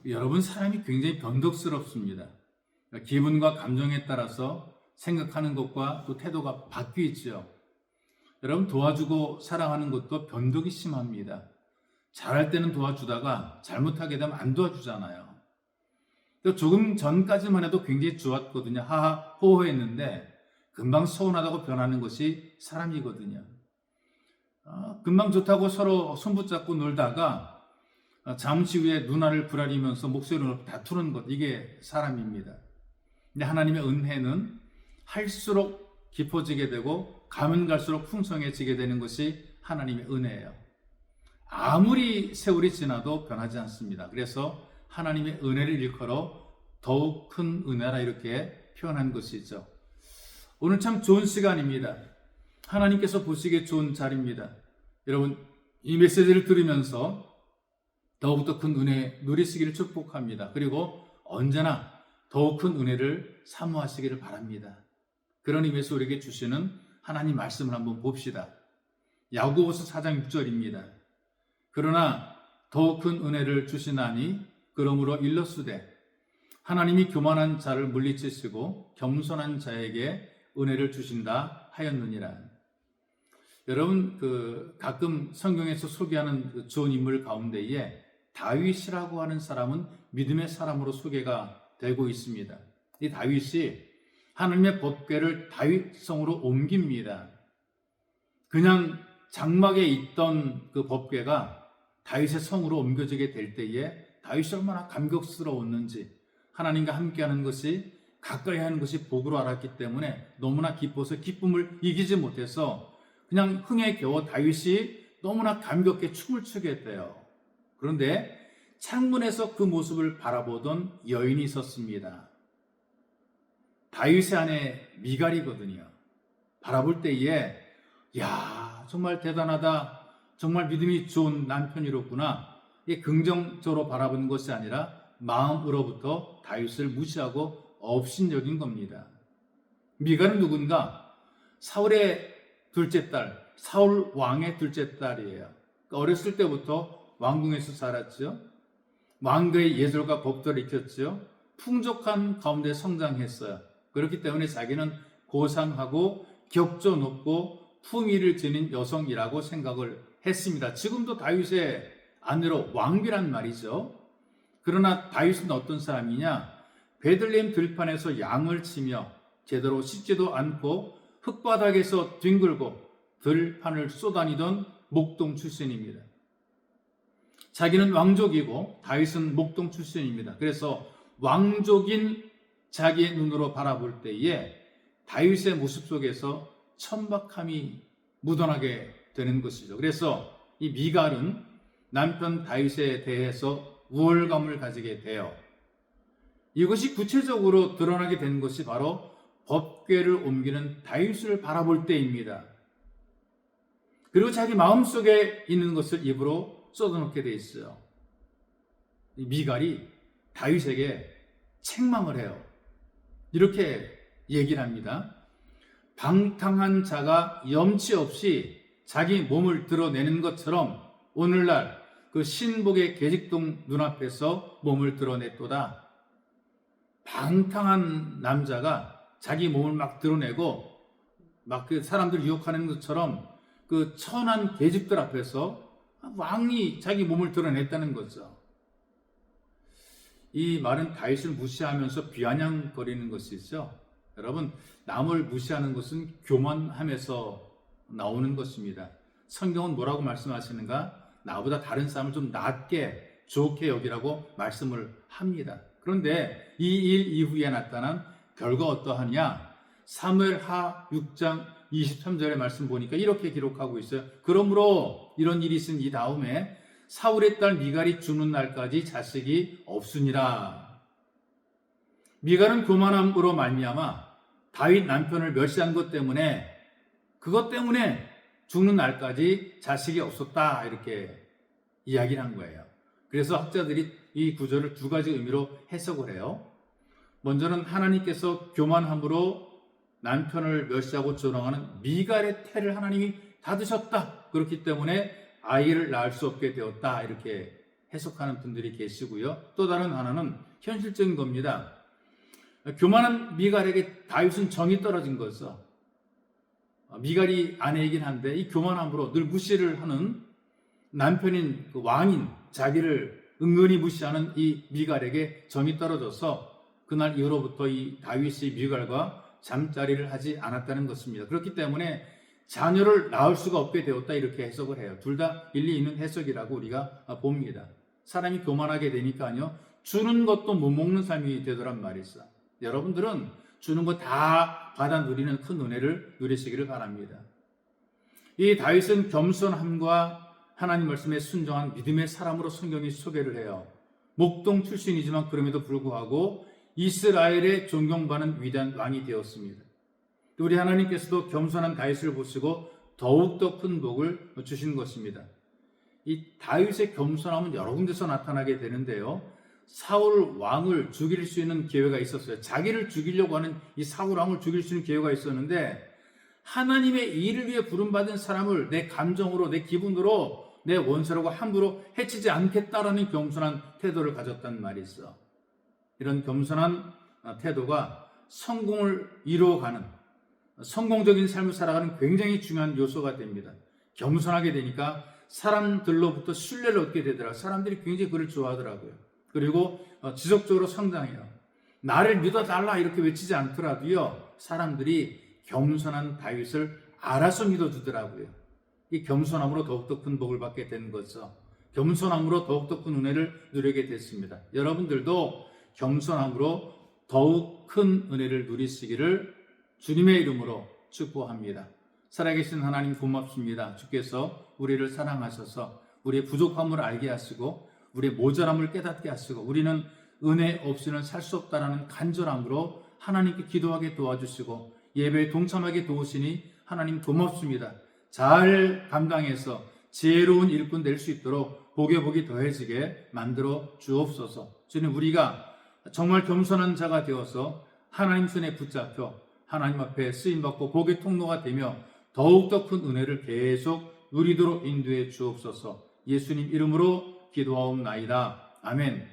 여러분, 사람이 굉장히 변덕스럽습니다. 기분과 감정에 따라서 생각하는 것과 또 태도가 바뀌죠. 여러분, 도와주고 사랑하는 것도 변덕이 심합니다. 잘할 때는 도와주다가 잘못하게 되면 안 도와주잖아요. 또 조금 전까지만 해도 굉장히 좋았거든요. 하하 호호했는데 금방 서운하다고 변하는 것이 사람이거든요. 금방 좋다고 서로 손붙잡고 놀다가 잠시 후에 눈알을 부라리면서 목소리를 높여 다투는 것, 이게 사람입니다. 근데 하나님의 은혜는 할수록 깊어지게 되고 가면 갈수록 풍성해지게 되는 것이 하나님의 은혜예요. 아무리 세월이 지나도 변하지 않습니다. 그래서 하나님의 은혜를 일컬어 더욱 큰 은혜라 이렇게 표현한 것이죠. 오늘 참 좋은 시간입니다. 하나님께서 보시기에 좋은 자리입니다. 여러분, 이 메시지를 들으면서 더욱더 큰 은혜 누리시기를 축복합니다. 그리고 언제나 더욱 큰 은혜를 사모하시기를 바랍니다. 그런 의미에서 우리에게 주시는 하나님 말씀을 한번 봅시다. 야고보서 4장 6절입니다. 그러나 더욱 큰 은혜를 주시나니 그러므로 일러스되 하나님이 교만한 자를 물리치시고 겸손한 자에게 은혜를 주신다 하였느니라. 여러분, 가끔 성경에서 소개하는 좋은 인물 가운데에 다윗이라고 하는 사람은 믿음의 사람으로 소개가 되고 있습니다. 이 다윗이 하나님의 법궤를 다윗성으로 옮깁니다. 그냥 장막에 있던 그 법궤가 다윗의 성으로 옮겨지게 될 때에 다윗이 얼마나 감격스러웠는지, 하나님과 함께하는 것이, 가까이 하는 것이 복으로 알았기 때문에 너무나 기뻐서 기쁨을 이기지 못해서 그냥 흥에 겨워 다윗이 너무나 감격해 춤을 추게 돼요. 그런데 창문에서 그 모습을 바라보던 여인이 있었습니다. 다윗의 아내 미갈이거든요. 바라볼 때에 야, 정말 대단하다, 정말 믿음이 좋은 남편이로구나, 이게 긍정적으로 바라보는 것이 아니라 마음으로부터 다윗을 무시하고 업신여긴 겁니다. 미갈은 누군가? 사울의 둘째 딸, 사울 왕의 둘째 딸이에요. 어렸을 때부터 왕궁에서 자랐죠. 왕가의 예절과 법도를 익혔죠. 풍족한 가운데 성장했어요. 그렇기 때문에 자기는 고상하고 격조 높고 품위를 지닌 여성이라고 생각을 했습니다. 지금도 다윗의 아내로 왕비란 말이죠. 그러나 다윗은 어떤 사람이냐? 베들레헴 들판에서 양을 치며 제대로 씻지도 않고 흙바닥에서 뒹굴고 들판을 쏘다니던 목동 출신입니다. 자기는 왕족이고 다윗은 목동 출신입니다. 그래서 왕족인 자기의 눈으로 바라볼 때에 다윗의 모습 속에서 천박함이 묻어나게 되는 것이죠. 그래서 이 미갈은 남편 다윗에 대해서 우월감을 가지게 돼요. 이것이 구체적으로 드러나게 된 것이 바로 법궤를 옮기는 다윗을 바라볼 때입니다. 그리고 자기 마음속에 있는 것을 입으로 쏟아놓게 돼 있어요. 이 미갈이 다윗에게 책망을 해요. 이렇게 얘기를 합니다. 방탕한 자가 염치 없이 자기 몸을 드러내는 것처럼 오늘날 그 신복의 계집동 눈앞에서 몸을 드러냈도다. 방탕한 남자가 자기 몸을 막 드러내고 막 그 사람들 유혹하는 것처럼 그 천한 계집들 앞에서 왕이 자기 몸을 드러냈다는 거죠. 이 말은 다윗을 무시하면서 비아냥거리는 것이죠. 여러분, 남을 무시하는 것은 교만함에서 나오는 것입니다. 성경은 뭐라고 말씀하시는가? 나보다 다른 사람을 좀 낮게 좋게 여기라고 말씀을 합니다. 그런데 이 일 이후에 나타난 결과 어떠하냐? 사무엘하 6장 23절의 말씀 보니까 이렇게 기록하고 있어요. 그러므로 이런 일이 있은 이 다음에 사울의 딸 미갈이 죽는 날까지 자식이 없으니라. 미갈은 교만함으로 말미암아 다윗 남편을 멸시한 것 때문에, 그것 때문에 죽는 날까지 자식이 없었다, 이렇게 이야기를 한 거예요. 그래서 학자들이 이 구절을 두 가지 의미로 해석을 해요. 먼저는 하나님께서 교만함으로 남편을 멸시하고 조롱하는 미갈의 태를 하나님이 닫으셨다. 그렇기 때문에 아이를 낳을 수 없게 되었다. 이렇게 해석하는 분들이 계시고요. 또 다른 하나는 현실적인 겁니다. 교만한 미갈에게 다윗은 정이 떨어진 거죠. 미갈이 아내이긴 한데 이 교만함으로 늘 무시를 하는 남편인 그 왕인 자기를 은근히 무시하는 이 미갈에게 정이 떨어져서 그날 이후로부터 이 다윗이 미갈과 잠자리를 하지 않았다는 것입니다. 그렇기 때문에 자녀를 낳을 수가 없게 되었다 이렇게 해석을 해요. 둘 다 일리 있는 해석이라고 우리가 봅니다. 사람이 교만하게 되니까요. 주는 것도 못 먹는 삶이 되더란 말이 있어. 여러분들은 주는 거 다 받아 누리는 큰 은혜를 누리시기를 바랍니다. 이 다윗은 겸손함과 하나님 말씀에 순종한 믿음의 사람으로 성경이 소개를 해요. 목동 출신이지만 그럼에도 불구하고 이스라엘의 존경받는 위대한 왕이 되었습니다. 우리 하나님께서도 겸손한 다윗을 보시고 더욱더 큰 복을 주신 것입니다. 이 다윗의 겸손함은 여러 군데서 나타나게 되는데요. 사울 왕을 죽일 수 있는 기회가 있었어요. 자기를 죽이려고 하는 이 사울 왕을 죽일 수 있는 기회가 있었는데 하나님의 일을 위해 부름받은 사람을 내 감정으로 내 기분으로 내 원수라고 함부로 해치지 않겠다라는 겸손한 태도를 가졌단 말이 있어. 이런 겸손한 태도가 성공을 이루어가는 성공적인 삶을 살아가는 굉장히 중요한 요소가 됩니다. 겸손하게 되니까 사람들로부터 신뢰를 얻게 되더라고요. 사람들이 굉장히 그를 좋아하더라고요. 그리고 지속적으로 성장해요. 나를 믿어달라 이렇게 외치지 않더라도요. 사람들이 겸손한 다윗을 알아서 믿어주더라고요. 이 겸손함으로 더욱더 큰 복을 받게 된 거죠. 겸손함으로 더욱더 큰 은혜를 누리게 됐습니다. 여러분들도 겸손함으로 더욱 큰 은혜를 누리시기를 주님의 이름으로 축복합니다. 살아계신 하나님 고맙습니다. 주께서 우리를 사랑하셔서 우리의 부족함을 알게 하시고 우리의 모자람을 깨닫게 하시고 우리는 은혜 없이는 살 수 없다라는 간절함으로 하나님께 기도하게 도와주시고 예배에 동참하게 도우시니 하나님 고맙습니다. 잘 감당해서 지혜로운 일꾼 될 수 있도록 복에 복이 더해지게 만들어 주옵소서. 주님, 우리가 정말 겸손한 자가 되어서 하나님 손에 붙잡혀 하나님 앞에 쓰임받고 복의 통로가 되며 더욱더 큰 은혜를 계속 누리도록 인도해 주옵소서. 예수님 이름으로 기도하옵나이다. 아멘.